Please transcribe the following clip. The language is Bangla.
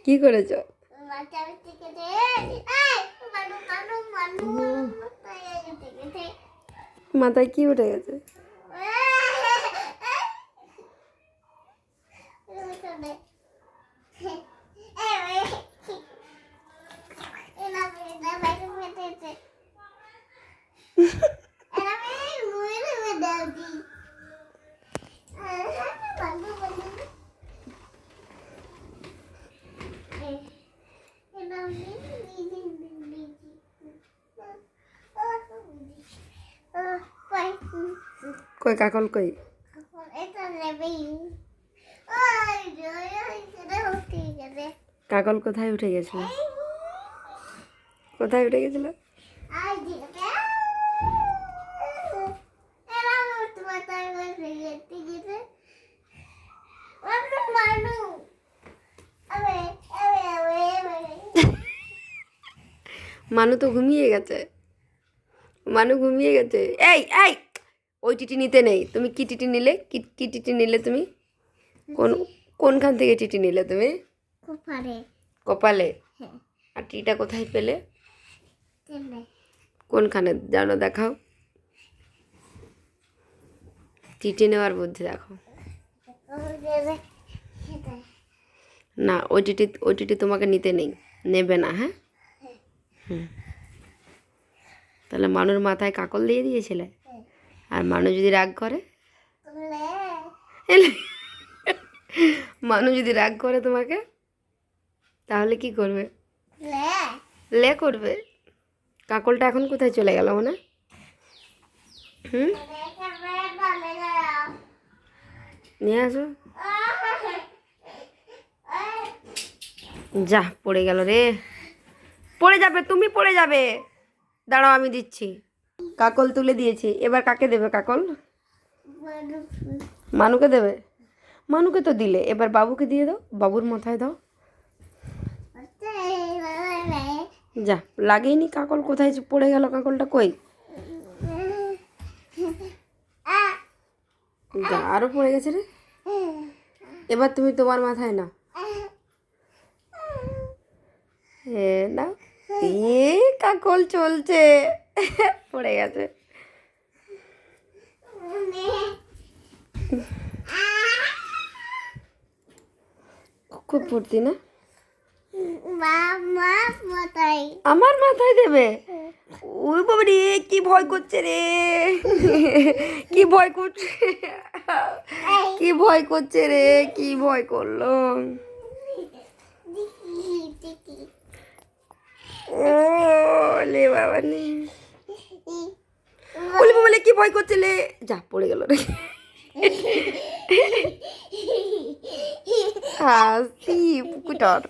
কি করেছো? মাথায় কি উঠে গেছে? কই কাকল কই? কাকল কোথায় উঠে গেছিল? কোথায় উঠে গেছিল? মানু তো ঘুমিয়ে গেছে। মানু ঘুমিয়ে গেছে। এই এই ওই টিটি নিতে নেই। তুমি কি টিটি নিলে? কি টিটি নিলে তুমি? কোনখান থেকে টিটি নিলে তুমি? কপালে। আর টিটা কোথায় পেলে? কোনখানে জানো দেখাও। টিটি নেওয়ার বুদ্ধি দেখো। না ওই টিটি তোমাকে নিতে নেই, নেবে না। হ্যাঁ তাহলে মানুর মাথায় কাকল দিয়ে দিয়েছিলে। আর মানু যদি রাগ করে? মানু যদি রাগ করে তোমাকে তাহলে কি করবে? লে করবে। কাকলটা এখন কোথায় চলে গেল মানে? নিয়ে আসো। যা পড়ে গেল রে। পড়ে যাবে, তুমি পড়ে যাবে। দাঁড়াও আমি দিচ্ছি। কাকল তুলে দিয়েছি, এবার কাকে দেবে কাকল? মানুকে দেবে। মানুকে তো দিলে, এবার বাবুকে দিয়ে দাও। বাবুর মাথায় দাও। যা লাগেইনি। কাকল কোথায় পড়ে গেল? কাকলটা কই? যা আরো পড়ে গেছে রে। এবার তুমি তোমার মাথায় নাও। না কাকল চলছে। পড়ে গেছে। খুব ফুর্তি না? আমার মাথায় দেবে? ওই বাবা রে, কি ভয় করছে রে। কি ভয় করছে, কি ভয় করছে রে, কি ভয় করলো। ও লে বাবা নে, বলি বলে কি ভয় করছে লে। যা পড়ে গেল রে। হাসি পুকুটার।